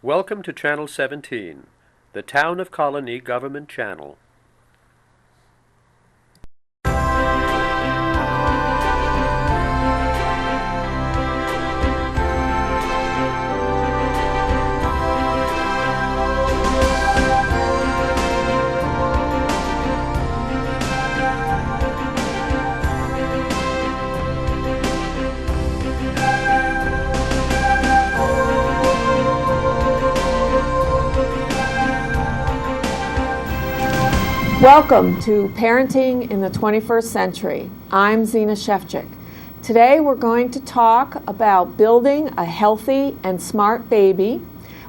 Welcome to Channel 17, the Town of Colonie Government Channel. Welcome to Parenting in the 21st Century. I'm Zina Shevchik. Today we're going to talk about building a healthy and smart baby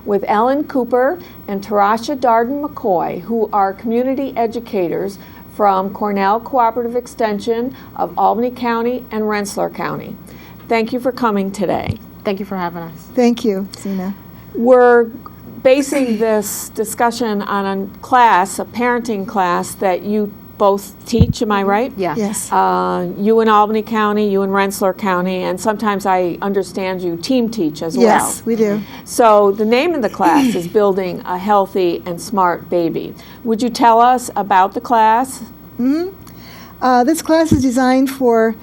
with Ellen Cooper and Tarasha Darden-McKoy, who are community educators from Cornell Cooperative Extension of Albany County and Rensselaer County. Thank you for coming today. Thank you for having us. Thank you, Zina. We're basing this discussion on a parenting class that you both teach, am I right? Yeah. Yes. You in Albany County, you in Rensselaer County, and sometimes I understand you team teach as well. Yes, we do. So the name of the class is Building a Healthy and Smart Baby. Would you tell us about the class? This class is designed for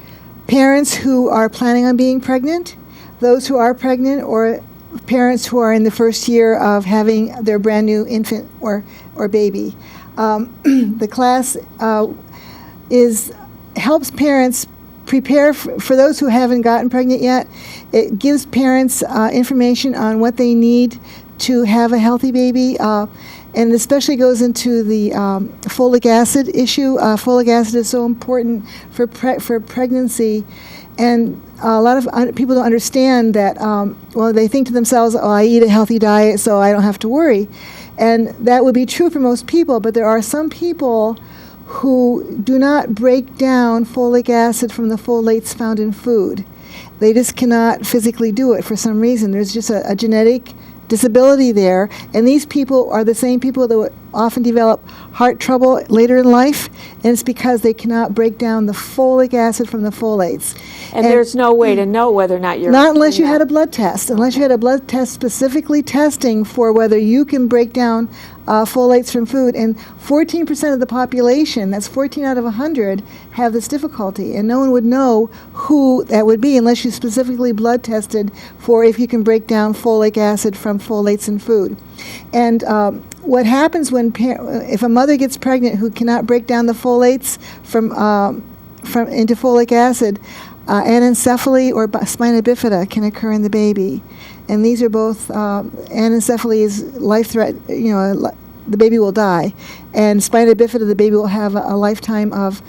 parents who are planning on being pregnant, those who are pregnant, or parents who are in the first year of having their brand new infant or baby. The class helps parents prepare for those who haven't gotten pregnant yet. It gives parents information on what they need to have a healthy baby, and especially goes into the folic acid issue. Folic acid is so important for pregnancy. And a lot of people don't understand that, they think to themselves, I eat a healthy diet, so I don't have to worry. And that would be true for most people, but there are some people who do not break down folic acid from the folates found in food. They just cannot physically do it for some reason. There's just a genetic disability there, and these people are the same people that would often develop heart trouble later in life, and it's because they cannot break down the folic acid from the folates. And there's no way to know whether or not you're... Not unless you had a blood test. Unless you had a blood test specifically testing for whether you can break down folates from food. And 14% of the population, that's 14 out of 100, have this difficulty. And no one would know who that would be unless you specifically blood tested for if you can break down folic acid from folates in food. And what happens if a mother gets pregnant who cannot break down the folates into folic acid, anencephaly or spina bifida can occur in the baby, and these are both anencephaly is life threat. The baby will die, and spina bifida, the baby will have a lifetime of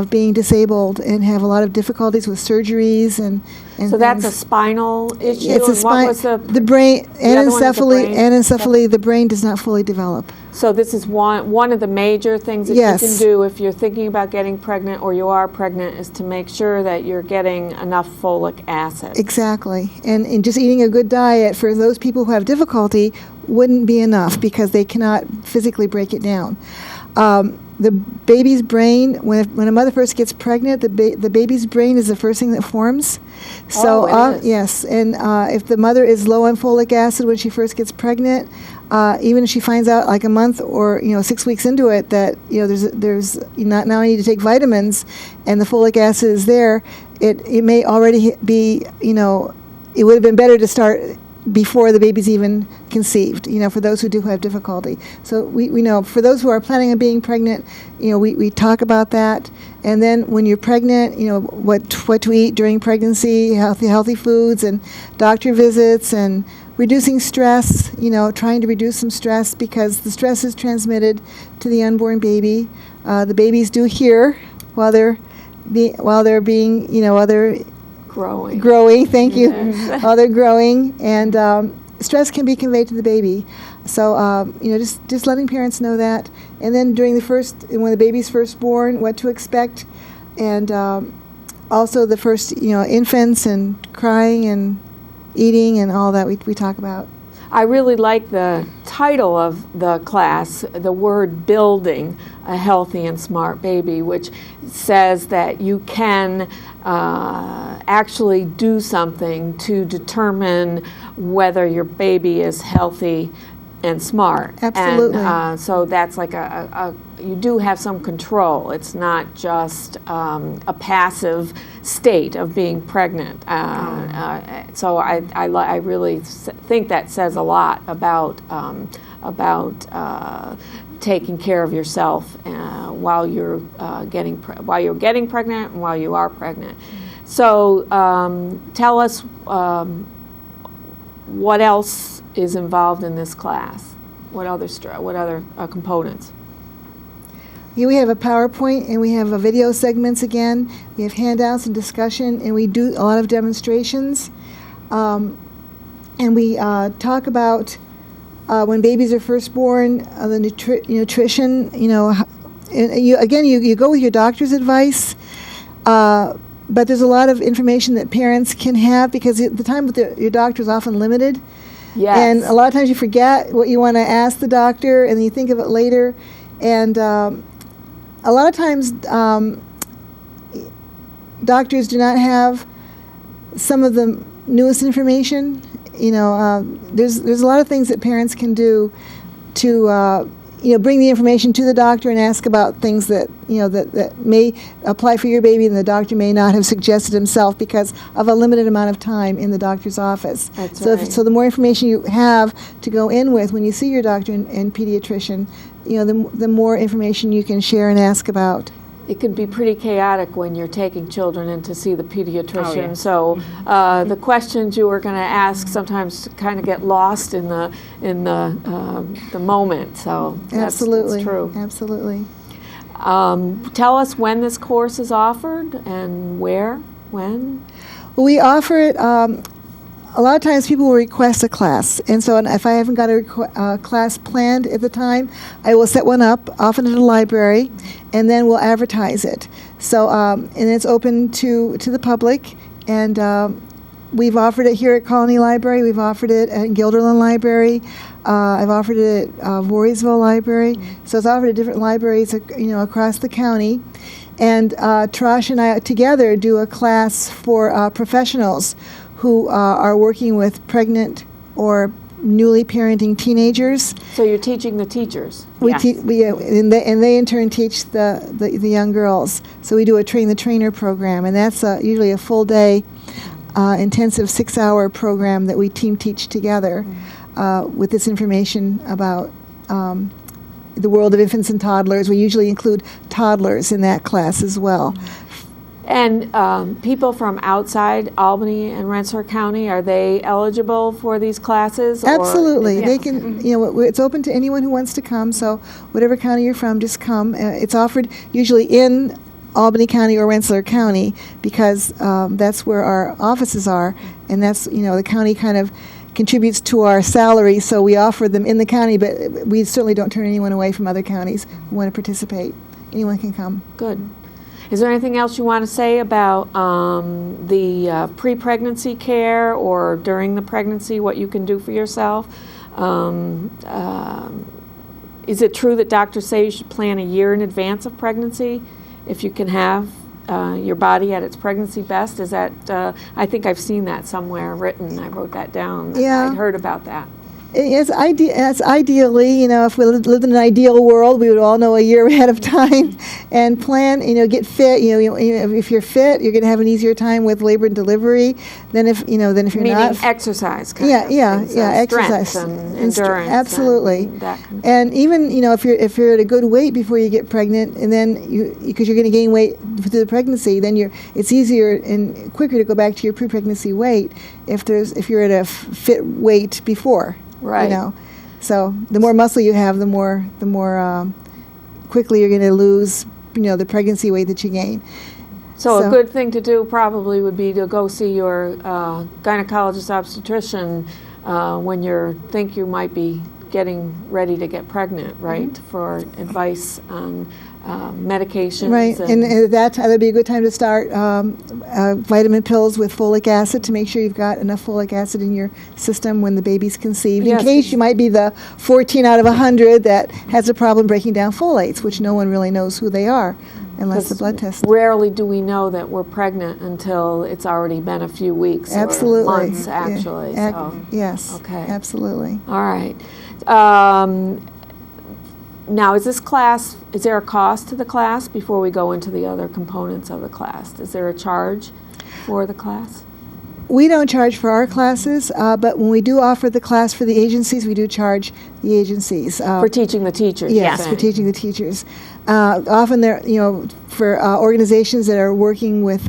being disabled and have a lot of difficulties with surgeries and so that's a spinal issue. It's a the brain anencephaly. The brain does not fully develop. So this is one of the major things that you can do if you're thinking about getting pregnant or you are pregnant, is to make sure that you're getting enough folic acid. Exactly, and just eating a good diet for those people who have difficulty wouldn't be enough because they cannot physically break it down. The baby's brain, when a mother first gets pregnant, the baby's brain is the first thing that forms. So yes, and if the mother is low on folic acid when she first gets pregnant, even if she finds out like a month or 6 weeks into it that there's now I need to take vitamins, and the folic acid is there, it may already be it would have been better to start before the baby's even conceived, for those who do have difficulty. So we know for those who are planning on being pregnant, we talk about that. And then when you're pregnant, what to eat during pregnancy, healthy foods and doctor visits and reducing stress, trying to reduce some stress because the stress is transmitted to the unborn baby. The babies do hear while they're being, growing, thank you, while they're growing, and stress can be conveyed to the baby. So, just letting parents know that, and then when the baby's first born, what to expect, and also the first, infants and crying and eating and all that we talk about. I really like the title of the class, the word building a healthy and smart baby, which says that you can actually do something to determine whether your baby is healthy and smart. Absolutely. And so that's like you do have some control. It's not just a passive state of being pregnant. So I really think that says a lot about taking care of yourself while you're getting pregnant and while you are pregnant. So tell us what else is involved in this class. What other components? Here we have a PowerPoint, and we have video segments again. We have handouts and discussion, and we do a lot of demonstrations. And we talk about when babies are first born, the nutrition. You go with your doctor's advice, but there's a lot of information that parents can have because the time with your doctor is often limited. Yes. And a lot of times you forget what you want to ask the doctor, and then you think of it later. And a lot of times doctors do not have some of the newest information. There's a lot of things that parents can do to bring the information to the doctor and ask about things that that may apply for your baby and the doctor may not have suggested himself because of a limited amount of time in the doctor's office. That's so right. So the more information you have to go in with when you see your doctor and pediatrician, the more information you can share and ask about. It can be pretty chaotic when you're taking children in to see the pediatrician. Oh, yes. So the questions you were going to ask sometimes kind of get lost in the moment. So that's true. Absolutely. Tell us when this course is offered and where, when. Well, we offer it. A lot of times people will request a class, and so if I haven't got a class planned at the time, I will set one up, often at a library, and then we'll advertise it. So, and it's open to the public, and we've offered it here at Colonie Library, we've offered it at Guilderland Library, I've offered it at Voorheesville Library, so it's offered at different libraries across the county. And Tarasha and I together do a class for professionals who are working with pregnant or newly parenting teenagers. So you're teaching the teachers. Yes. And they in turn teach the young girls. So we do a train the trainer program, and that's usually a full day, intensive 6-hour program that we team teach together with this information about the world of infants and toddlers. We usually include toddlers in that class as well. And people from outside Albany and Rensselaer County, are they eligible for these classes? Absolutely. Yeah. They can, it's open to anyone who wants to come, so whatever county you're from, just come. It's offered usually in Albany County or Rensselaer County because that's where our offices are, and that's, the county kind of contributes to our salary, so we offer them in the county, but we certainly don't turn anyone away from other counties who want to participate. Anyone can come. Good. Is there anything else you want to say about the pre-pregnancy care or during the pregnancy, what you can do for yourself? Is it true that doctors say you should plan a year in advance of pregnancy if you can have your body at its pregnancy best? Is that, I think I've seen that somewhere written. I wrote that down. Yeah. I'd heard about that. It's ideally, if we lived in an ideal world, we would all know a year ahead of time and plan, get fit. If you're fit, you're going to have an easier time with labor and delivery than if you're Meaning not. exercise. Exercise and endurance. Absolutely. And that kind of and even, if you're at a good weight before you get pregnant, and then because you're going to gain weight through the pregnancy, then it's easier and quicker to go back to your pre-pregnancy weight if you're at a fit weight before. Right. So the more muscle you have, the more quickly you're going to lose, the pregnancy weight that you gain. So a good thing to do probably would be to go see your gynecologist obstetrician when you think you might be getting ready to get pregnant, right? Mm-hmm. For advice on medications. Right, and at that time, that'd be a good time to start vitamin pills with folic acid to make sure you've got enough folic acid in your system when the baby's conceived, yes, in case you might be the 14 out of 100 that has a problem breaking down folates, which no one really knows who they are. unless the blood test. Rarely do we know that we're pregnant until it's already been a few weeks Absolutely. or months, actually. Yes. Okay. Absolutely. All right. Now, is there a cost to the class before we go into the other components of the class? Is there a charge for the class? We don't charge for our classes, but when we do offer the class for the agencies, we do charge the agencies. For teaching the teachers? Yes, for teaching the teachers. Often they're, for organizations that are working with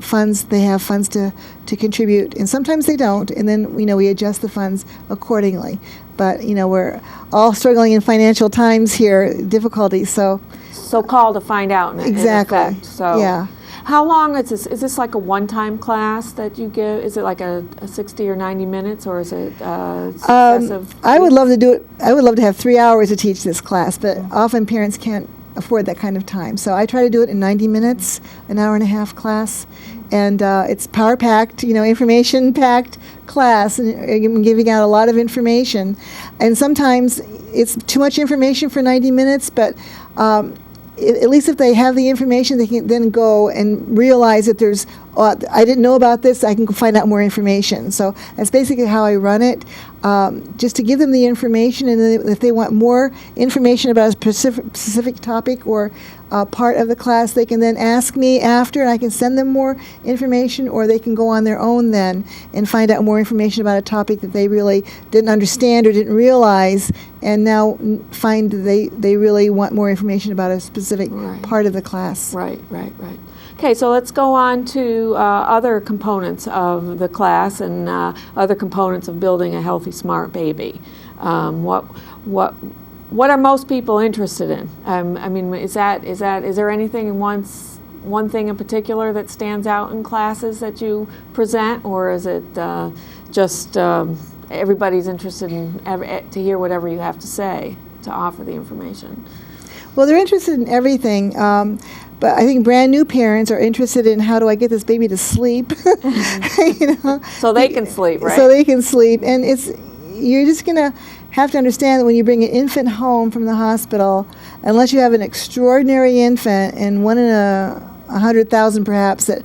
funds, they have funds to contribute, and sometimes they don't, and then, we adjust the funds accordingly. But, we're all struggling in financial times here, difficulties, so. So call to find out. Exactly. In effect. So. Yeah. How long is this? Is this like a one-time class that you give? Is it like a 60 or 90 minutes, or is it successive? I would love to do it. I would love to have 3 hours to teach this class, but often parents can't afford that kind of time. So I try to do it in 90 minutes, an hour and a half class, and it's power-packed, information-packed class, and I'm giving out a lot of information. And sometimes it's too much information for 90 minutes, but at least if they have the information, they can then go and realize that there's, I didn't know about this, I can find out more information. So that's basically how I run it, just to give them the information, and then if they want more information about a specific topic or part of the class, they can then ask me after, and I can send them more information, or they can go on their own then and find out more information about a topic that they really didn't understand or didn't realize, and now find they really want more information about a specific part of the class. Right. Okay, so let's go on to other components of the class and other components of building a healthy, smart baby. What are most people interested in? I mean, is there anything one thing in particular that stands out in classes that you present, or is it just everybody's interested in to hear whatever you have to say to offer the information? Well, they're interested in everything. But I think brand new parents are interested in, how do I get this baby to sleep? So they can sleep, right? So they can sleep, and you're just gonna have to understand that when you bring an infant home from the hospital, unless you have an extraordinary infant and 1 in 100,000 perhaps, that,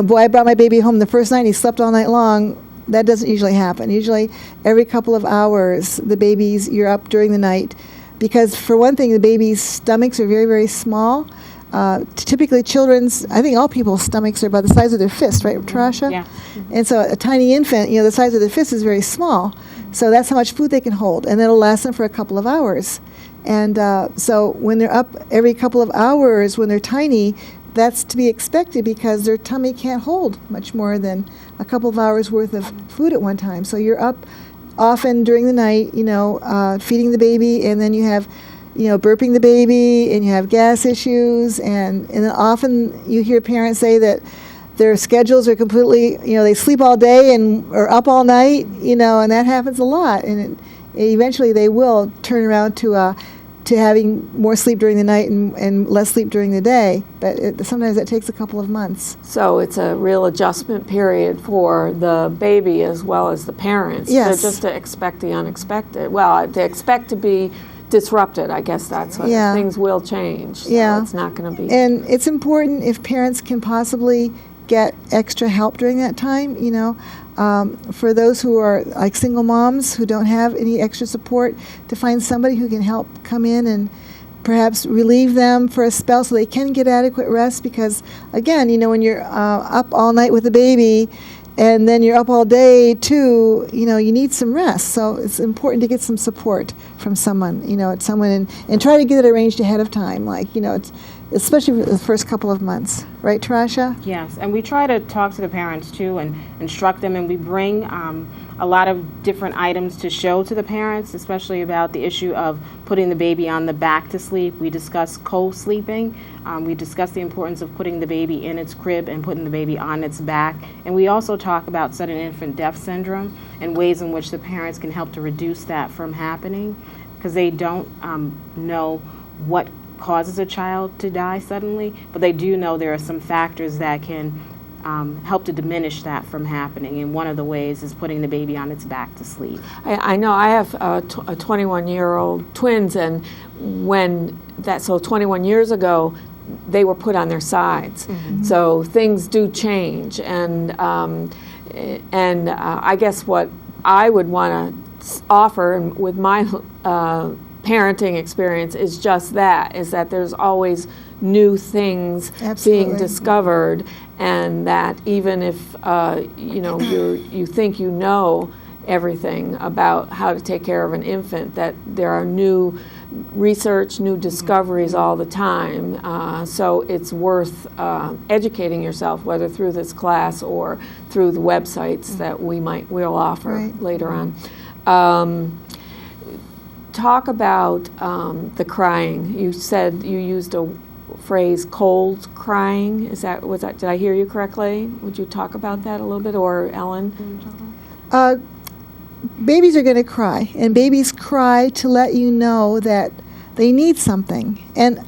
boy, I brought my baby home the first night and he slept all night long. That doesn't usually happen. Usually every couple of hours, you're up during the night, because for one thing, the baby's stomachs are very, very small. Typically I think all people's stomachs are about the size of their fist, right, Tarasha? Yeah. And so a tiny infant, the size of their fist is very small. So that's how much food they can hold, and it'll last them for a couple of hours. And so when they're up every couple of hours, when they're tiny, that's to be expected, because their tummy can't hold much more than a couple of hours worth of food at one time. So you're up often during the night, feeding the baby, and then you have burping the baby, and you have gas issues, and then often you hear parents say that their schedules are completely, they sleep all day and are up all night, and that happens a lot, and eventually they will turn around to having more sleep during the night and less sleep during the day, but sometimes that takes a couple of months. So it's a real adjustment period for the baby as well as the parents. Yes. Just to expect the unexpected. Well, to expect to be disrupted, I guess that's what things will change. So it's not going to be. And it's important if parents can possibly get extra help during that time, for those who are like single moms who don't have any extra support, to find somebody who can help come in and perhaps relieve them for a spell so they can get adequate rest, because again, when you're up all night with the baby and then you're up all day too, you need some rest. So it's important to get some support from someone, and try to get it arranged ahead of time, it's especially the first couple of months. Right, Tarasha? Yes, and we try to talk to the parents too and instruct them, and we bring a lot of different items to show to the parents, especially about the issue of putting the baby on the back to sleep. We discuss co-sleeping. We discuss the importance of putting the baby in its crib and putting the baby on its back. And we also talk about sudden infant death syndrome and ways in which the parents can help to reduce that from happening, because they don't know what causes a child to die suddenly, but they do know there are some factors that can help to diminish that from happening, and one of the ways is putting the baby on its back to sleep. I know I have a 21-year-old twins, and so 21 years ago, they were put on their sides. So things do change, and I guess what I would want to offer with my parenting experience is just that, is that there's always new things being discovered, and that even if you think you know everything about how to take care of an infant, that there are new research, new discoveries all the time. So it's worth educating yourself, whether through this class or through the websites that we'll offer later on. Talk about the crying. You said you used a phrase, cold crying. Was that? Did I hear you correctly? Would you talk about that a little bit, or Ellen? Babies are going to cry, and babies cry to let you know that they need something. And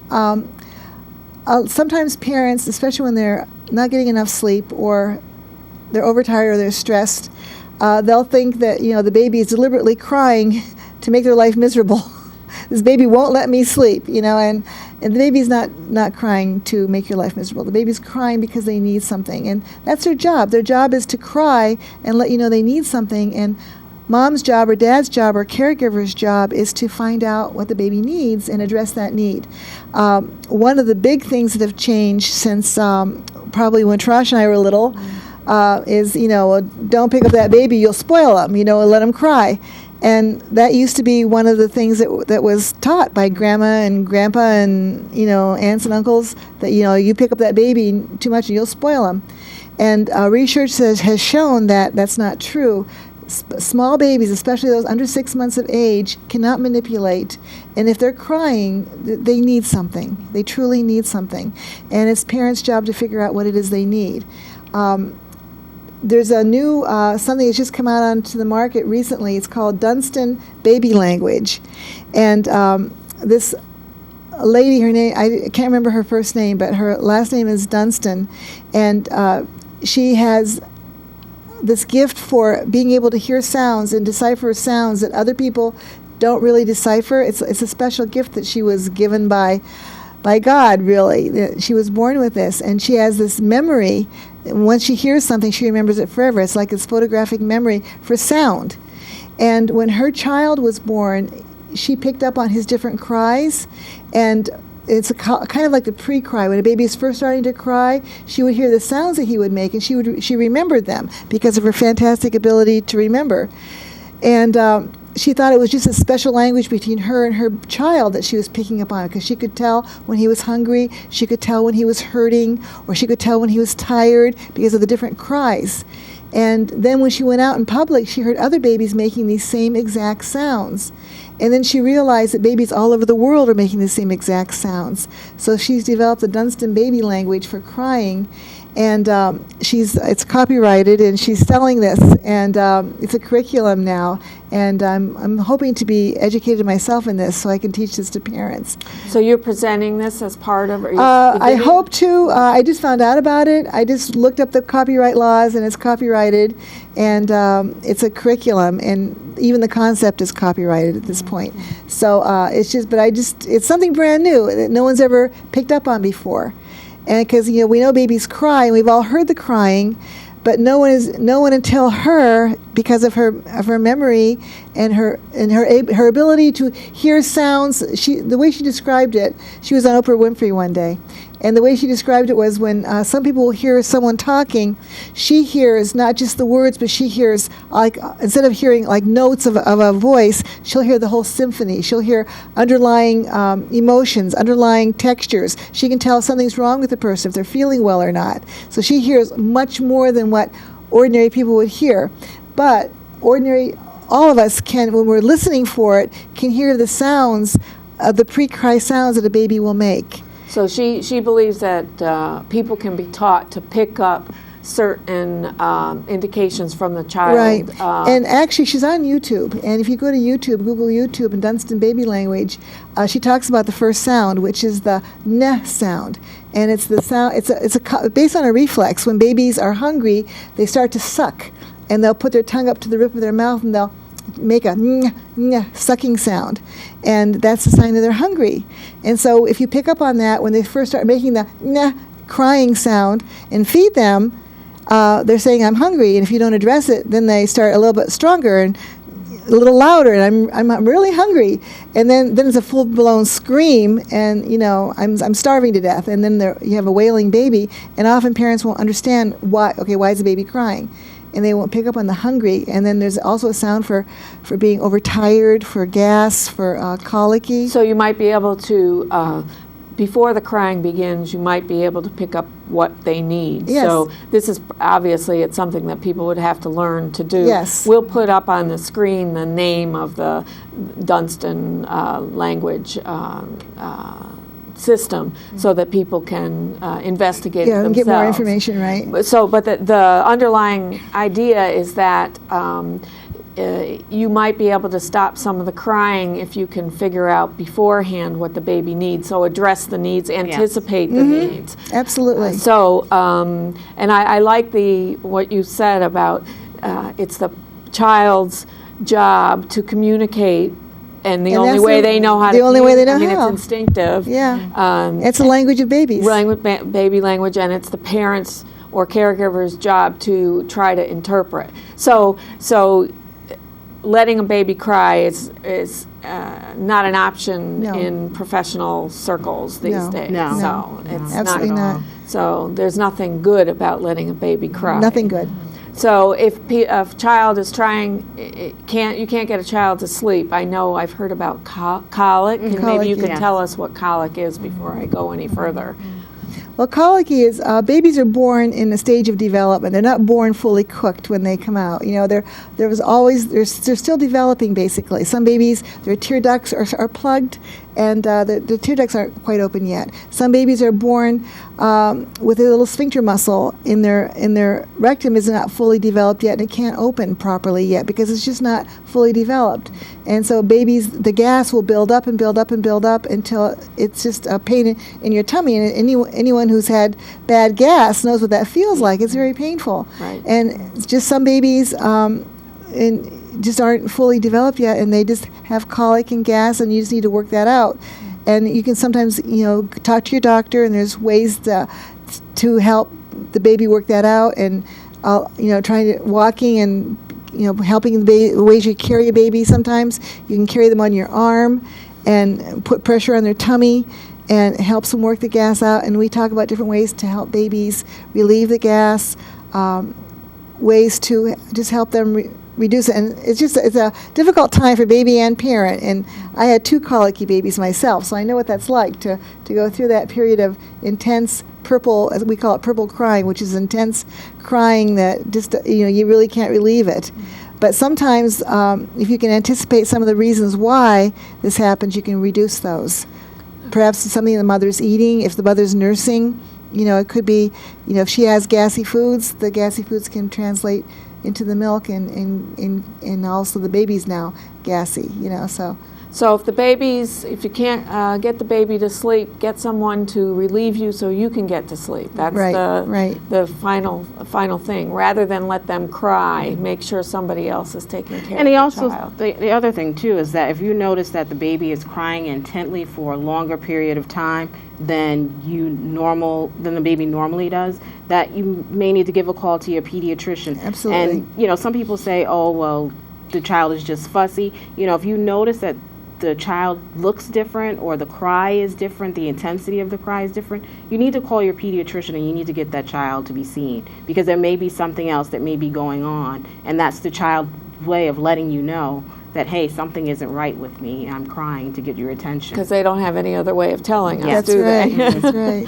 sometimes parents, especially when they're not getting enough sleep, or they're overtired, or they're stressed, they'll think that the baby is deliberately crying to make their life miserable. This baby won't let me sleep, and the baby's not crying to make your life miserable. The baby's crying because they need something, and that's their job. Their job is to cry and let you know they need something. And mom's job or dad's job or caregiver's job is to find out what the baby needs and address that need. One of the big things that have changed since probably when Tarasha and I were little is, don't pick up that baby, you'll spoil him, and let him cry. And that used to be one of the things that was taught by grandma and grandpa and, aunts and uncles, that, you pick up that baby too much and you'll spoil him. And research has shown that that's not true. Small babies, especially those under 6 months of age, cannot manipulate. And if they're crying, they need something. They truly need something. And it's parents' job to figure out what it is they need. There's a new, something that's just come out onto the market recently. It's called Dunstan Baby Language. And this lady, her name, I can't remember her first name, but her last name is Dunstan. And she has this gift for being able to hear sounds and decipher sounds that other people don't really decipher. It's a special gift that she was given by God, really. She was born with this, and she has this memory. Once she hears something, she remembers it forever. It's like this photographic memory for sound. And when her child was born, she picked up on his different cries, and it's kind of like the pre-cry. When a baby is first starting to cry, she would hear the sounds that he would make, and she remembered them because of her fantastic ability to remember. And she thought it was just a special language between her and her child that she was picking up on, because she could tell when he was hungry, she could tell when he was hurting, or she could tell when he was tired because of the different cries. And then when she went out in public, she heard other babies making these same exact sounds. And then she realized that babies all over the world are making the same exact sounds. So she's developed the Dunstan Baby Language for crying, and it's copyrighted, and she's selling this, and it's a curriculum now. And I'm hoping to be educated myself in this so I can teach this to parents. So you're presenting this as part of? I hope to. I just found out about it. I just looked up the copyright laws, and it's copyrighted, and it's a curriculum, and even the concept is copyrighted at this point. So it's something brand new that no one's ever picked up on before. And because we know babies cry, and we've all heard the crying, but no one until her, because of her memory and her ability to hear sounds. The way she described it, she was on Oprah Winfrey one day, and the way she described it was when some people will hear someone talking, she hears not just the words, but she hears, like, instead of hearing like notes of a voice, she'll hear the whole symphony. She'll hear underlying emotions, underlying textures. She can tell if something's wrong with the person, if they're feeling well or not. So she hears much more than what ordinary people would hear. But all of us can, when we're listening for it, can hear the sounds, the pre-cry sounds that a baby will make. So she believes that people can be taught to pick up certain indications from the child. Right. And actually, she's on YouTube. And if you go to YouTube, Google YouTube and Dunstan Baby Language, she talks about the first sound, which is the "neh" sound. And it's the sound. It's based on a reflex. When babies are hungry, they start to suck, and they'll put their tongue up to the roof of their mouth, and they'll make a sucking sound, and that's a sign that they're hungry. And so if you pick up on that when they first start making the crying sound and feed them, they're saying, I'm hungry. And if you don't address it, then they start a little bit stronger and a little louder, and I'm really hungry. And then it's a full-blown scream, and I'm starving to death. And then you have a wailing baby, and often parents won't understand why is the baby crying? And they won't pick up on the hungry. And then there's also a sound for being overtired, for gas, for colicky. So you might be able to, before the crying begins, you might be able to pick up what they need. Yes. So this is obviously, it's something that people would have to learn to do. Yes. We'll put up on the screen the name of the Dunstan language system so that people can investigate it themselves. And get more information, right? So, but the underlying idea is that you might be able to stop some of the crying if you can figure out beforehand what the baby needs. So address the needs, anticipate the needs. Absolutely. And I like what you said about it's the child's job to communicate, and the only way they know how to. The only way they know how. It's instinctive. Yeah. It's the language of babies. Baby language, and it's the parents' or caregiver's job to try to interpret. So letting a baby cry is not an option in professional circles these days. No. So it's Absolutely not. So there's nothing good about letting a baby cry. Nothing good. So if a child is trying, you can't get a child to sleep. I know I've heard about colic, and maybe you can tell us what colic is before I go any further. Well, colicky is babies are born in a stage of development. They're not born fully cooked when they come out. They're still developing basically. Some babies, their tear ducts are plugged, and the tear ducts aren't quite open yet. Some babies are born with a little sphincter muscle in their rectum is not fully developed yet, and it can't open properly yet because it's just not fully developed. And so babies, the gas will build up and build up and build up until it's just a pain in your tummy. And anyone who's had bad gas knows what that feels like. It's very painful. Right. And it's just some babies just aren't fully developed yet, and they just have colic and gas, and you just need to work that out. And you can sometimes, talk to your doctor, and there's ways to help the baby work that out, and trying to walking and helping the ways you carry a baby. Sometimes you can carry them on your arm and put pressure on their tummy and helps them work the gas out. And we talk about different ways to help babies relieve the gas, ways to just help them reduce it. And it's a difficult time for baby and parent. And I had 2 colicky babies myself, so I know what that's like to go through that period of intense purple, as we call it, purple crying, which is intense crying that just, you really can't relieve it. But sometimes if you can anticipate some of the reasons why this happens, you can reduce those. Perhaps it's something the mother's eating. If the mother's nursing, it could be, if she has gassy foods, the gassy foods can translate into the milk, and also the baby's now gassy, So if you can't get the baby to sleep, get someone to relieve you so you can get to sleep. That's the final thing. Rather than let them cry, make sure somebody else is taking care of the child. The other thing too is that if you notice that the baby is crying intently for a longer period of time than the baby normally does, that you may need to give a call to your pediatrician. Absolutely. And some people say, oh well, the child is just fussy. If you notice that the child looks different or the cry is different, the intensity of the cry is different, you need to call your pediatrician and you need to get that child to be seen, because there may be something else that may be going on, and that's the child's way of letting you know that, hey, something isn't right with me, I'm crying, to get your attention. Because they don't have any other way of telling us, That's do right. they? That's right.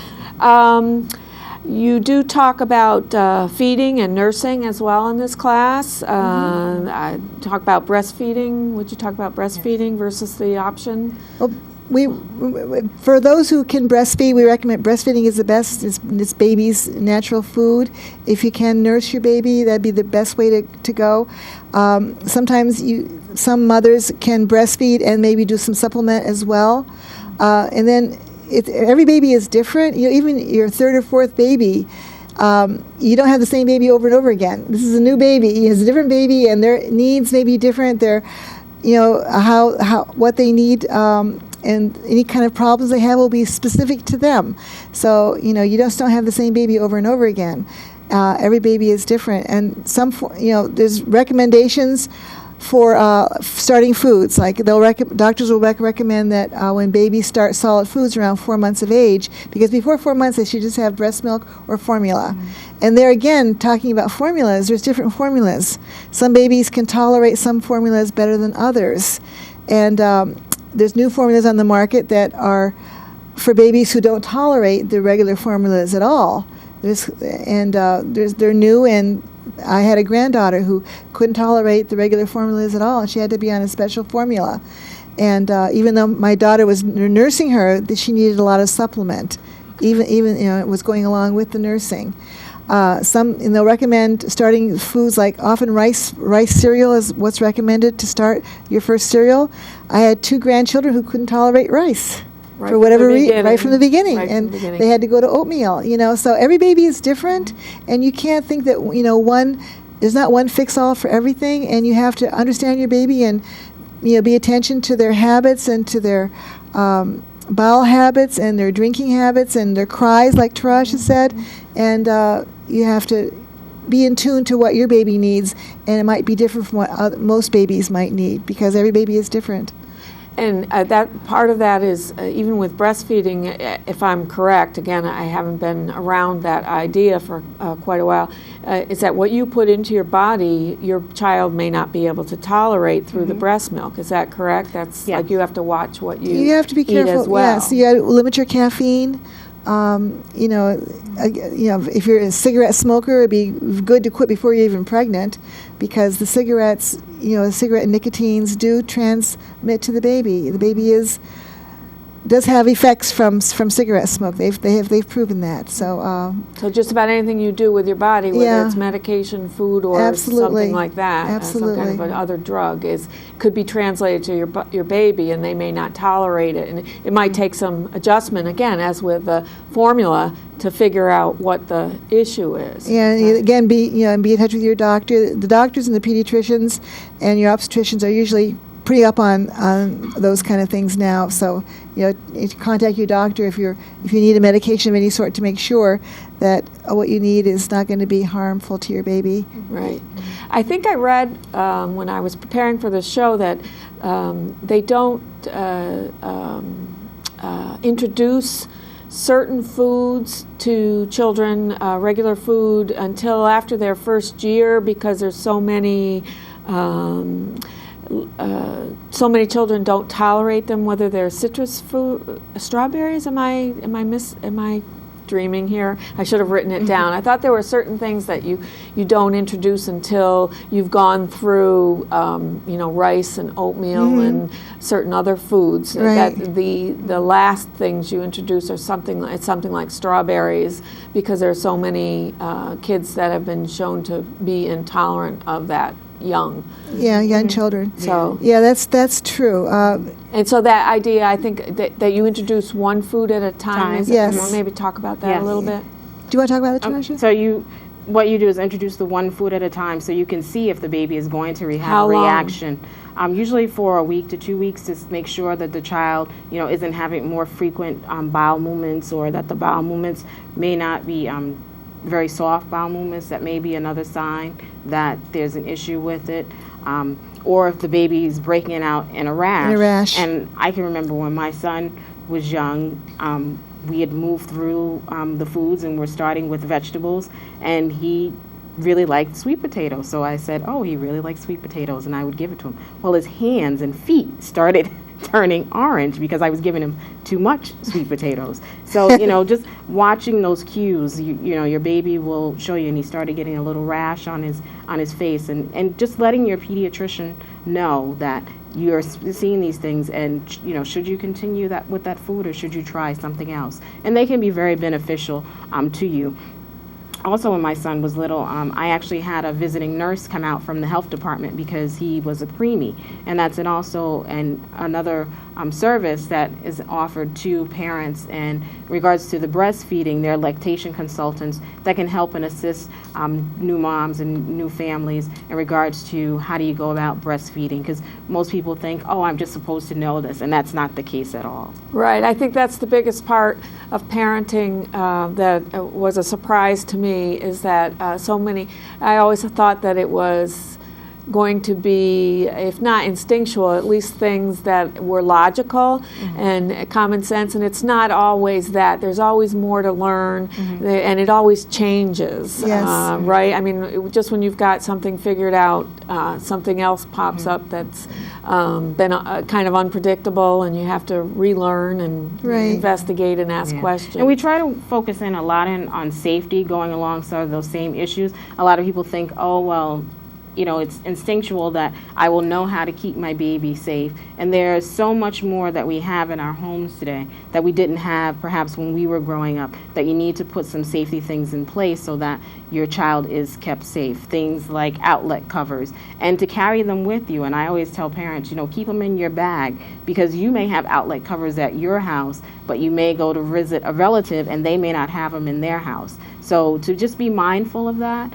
You do talk about feeding and nursing as well in this class. I talk about breastfeeding. Would you talk about breastfeeding versus the option? Well, for those who can breastfeed, we recommend breastfeeding is the best. It's baby's natural food. If you can nurse your baby, that'd be the best way to go. Sometimes some mothers can breastfeed and maybe do some supplement as well. And then every baby is different. Even your 3rd or 4th baby, you don't have the same baby over and over again. This is a new baby. He has a different baby, and their needs may be different. Their, how what they need, and any kind of problems they have will be specific to them. So, you just don't have the same baby over and over again. Every baby is different, and there's recommendations for starting foods. Like doctors will recommend that when babies start solid foods around 4 months of age, because before 4 months they should just have breast milk or formula. And there again, talking about formulas, there's different formulas. Some babies can tolerate some formulas better than others, and there's new formulas on the market that are for babies who don't tolerate the regular formulas at all. They're new, and I had a granddaughter who couldn't tolerate the regular formulas at all, and she had to be on a special formula. And even though my daughter was nursing her, she needed a lot of supplement. Even it was going along with the nursing. They'll recommend starting foods like often rice cereal is what's recommended to start your first cereal. I had 2 grandchildren who couldn't tolerate rice. For whatever reason, right from the beginning, they had to go to oatmeal. So every baby is different, and you can't think that there's not one fix-all for everything, and you have to understand your baby and be attention to their habits and to their bowel habits and their drinking habits and their cries, like Tarasha said, and you have to be in tune to what your baby needs, and it might be different from what most babies might need, because every baby is different. And that part of that is even with breastfeeding, if I'm correct, again, I haven't been around that idea for quite a while, is that what you put into your body, your child may not be able to tolerate through the breast milk. Is that correct? That's like you have to watch what you have to be careful. Eat as well. Yeah, so you got to limit your caffeine. If you're a cigarette smoker, it'd be good to quit before you're even pregnant, because the cigarette nicotines do transmit to the baby. The baby does have effects from cigarette smoke. They've proven that. So just about anything you do with your body, whether it's medication, food, or something like that, some kind of another drug, could be translated to your baby, and they may not tolerate it, and it might take some adjustment, again, as with the formula, to figure out what the issue is. Yeah, again, be in touch with your doctor. The doctors and the pediatricians and your obstetricians are usually pretty up on those kind of things now. So, you contact your doctor if you need a medication of any sort, to make sure that what you need is not going to be harmful to your baby. Right. I think I read when I was preparing for the show that they don't introduce certain foods to children, regular food, until after their first year, because there's so many children don't tolerate them, whether they're citrus fruit, strawberries. Am I dreaming here? I should have written it down. I thought there were certain things that you don't introduce until you've gone through, rice and oatmeal and certain other foods. Right. That the last things you introduce are something like strawberries, because there are so many kids that have been shown to be intolerant of that. Young children. So that's true. And so that idea, I think that you introduce one food at a time. Yes. Maybe talk about that a little bit. Do you want to talk about it, Tarasha? What you do is introduce the one food at a time, so you can see if the baby is going to have a reaction. Usually for a week to 2 weeks, to make sure that the child, isn't having more frequent bowel movements, or that the bowel movements may not be very soft bowel movements. That may be another sign that there's an issue with it. Or if the baby's breaking out in a rash. And I can remember when my son was young, we had moved through the foods, and we're starting with vegetables, and he really liked sweet potatoes. So I said, he really likes sweet potatoes, and I would give it to him. Well, his hands and feet started turning orange because I was giving him too much sweet potatoes. So, just watching those cues, your baby will show you, and he started getting a little rash on his face, and just letting your pediatrician know that you're seeing these things, and should you continue with that food, or should you try something else? And they can be very beneficial to you. also when my son was little, I actually had a visiting nurse come out from the health department because he was a preemie, and that's another service that is offered to parents. And in regards to the breastfeeding, there are lactation consultants that can help and assist new moms and new families in regards to how do you go about breastfeeding, because most people think, oh, I'm just supposed to know this, and that's not the case at all. Right. I think that's the biggest part of parenting that was a surprise to me, is that I always thought that it was going to be, if not instinctual, at least things that were logical and common sense, and it's not always that. There's always more to learn, and it always changes, Yes. right? I mean, just when you've got something figured out, something else pops up that's been kind of unpredictable, and you have to relearn and investigate and ask questions. And we try to focus in a lot on safety going alongside those same issues. A lot of people think, oh, well, it's instinctual that I will know how to keep my baby safe. And there's so much more that we have in our homes today that we didn't have perhaps when we were growing up, that you need to put some safety things in place so that your child is kept safe. Things like outlet covers, and to carry them with you. And I always tell parents, keep them in your bag, because you may have outlet covers at your house, but you may go to visit a relative and they may not have them in their house. So to just be mindful of that.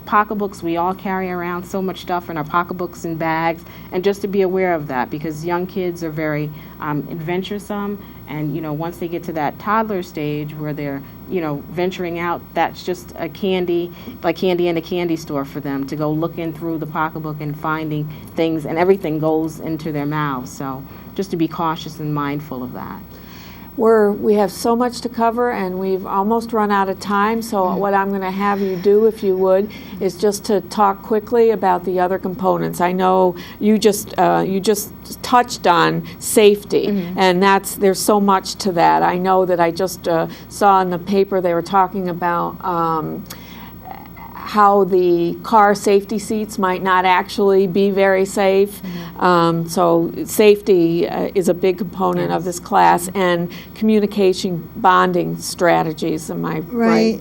Pocketbooks, we all carry around so much stuff in our pocketbooks and bags, and just to be aware of that, because young kids are very adventuresome, and once they get to that toddler stage where they're venturing out, that's just a candy in a candy store for them to go looking through the pocketbook and finding things, and everything goes into their mouths. So just to be cautious and mindful of that. We have so much to cover, and we've almost run out of time, so what I'm going to have you do, if you would, is just to talk quickly about the other components. I know you just touched on safety, and there's so much to that. I know that I just saw in the paper they were talking about how the car safety seats might not actually be very safe. So safety is a big component of this class, and communication bonding strategies. Am I right?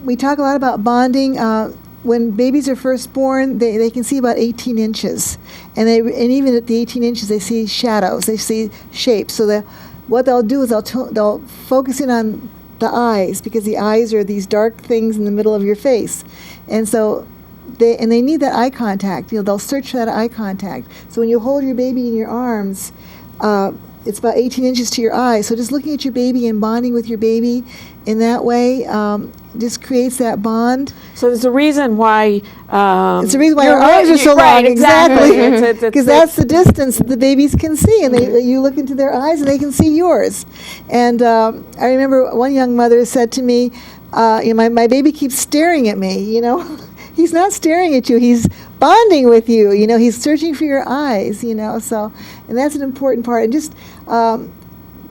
We talk a lot about bonding. When babies are first born, they can see about 18 inches. And even at the 18 inches, they see shadows, they see shapes. So what they'll do is they'll focus in on the eyes, because the eyes are these dark things in the middle of your face, and so they need that eye contact. They'll search for that eye contact. So when you hold your baby in your arms, it's about 18 inches to your eye. So just looking at your baby and bonding with your baby in that way just creates that bond. So there's a reason why. It's the reason why our arms are so long. Exactly. Because that's the distance that the babies can see, and you look into their eyes and they can see yours. And I remember one young mother said to me, my baby keeps staring at me. He's not staring at you. He's bonding with you. He's searching for your eyes. So, and that's an important part. And just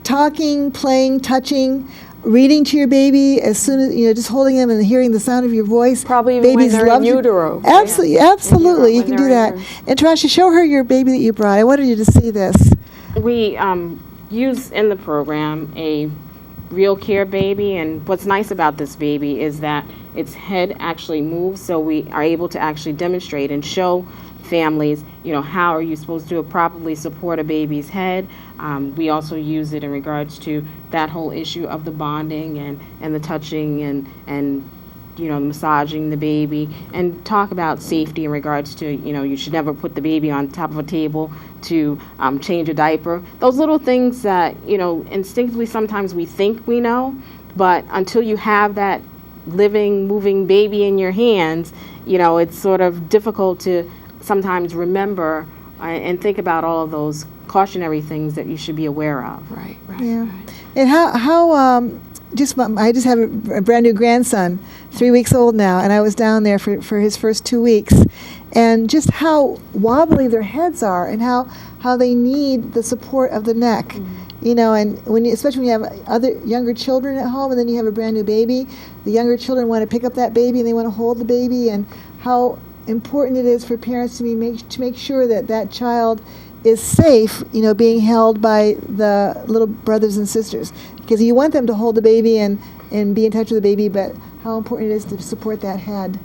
talking, playing, touching, reading to your baby as soon as just holding them and hearing the sound of your voice. Probably even babies when they're in utero. Absolutely, you can do that. And Tarasha, show her your baby that you brought. I wanted you to see this. We use in the program a real care baby, and what's nice about this baby is that its head actually moves, so we are able to actually demonstrate and show families, how are you supposed to properly support a baby's head. We also use it in regards to that whole issue of the bonding and the touching and massaging the baby, and talk about safety in regards to, you should never put the baby on top of a table to change a diaper. Those little things that, instinctively sometimes we think we know, but until you have that living, moving baby in your hands, it's sort of difficult to sometimes remember and think about all of those cautionary things that you should be aware of. Right. Yeah. And how I just have a brand new grandson, 3 weeks old now, and I was down there for his first 2 weeks, and just how wobbly their heads are, and how they need the support of the neck. And especially when you have other younger children at home, and then you have a brand new baby, the younger children want to pick up that baby and they want to hold the baby, and how important it is for parents to make sure that child is safe, being held by the little brothers and sisters, because you want them to hold the baby and be in touch with the baby, but how important it is to support that head.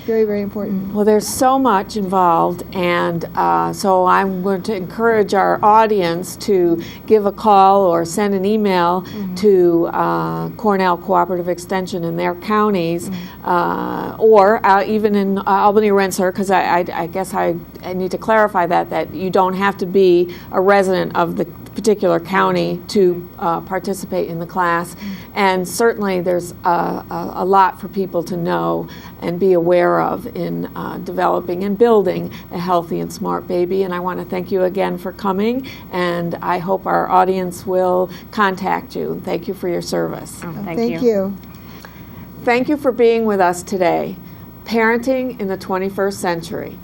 Very, very important. Well, there's so much involved, and so I'm going to encourage our audience to give a call or send an email to Cornell Cooperative Extension in their counties, or even in Albany, Rensselaer, because I guess I need to clarify that you don't have to be a resident of the particular county to participate in the class. And certainly there's a lot for people to know and be aware of in developing and building a healthy and smart baby. And I want to thank you again for coming, and I hope our audience will contact you. Thank you for your service. Oh, Thank you. Thank you for being with us today. Parenting in the 21st Century.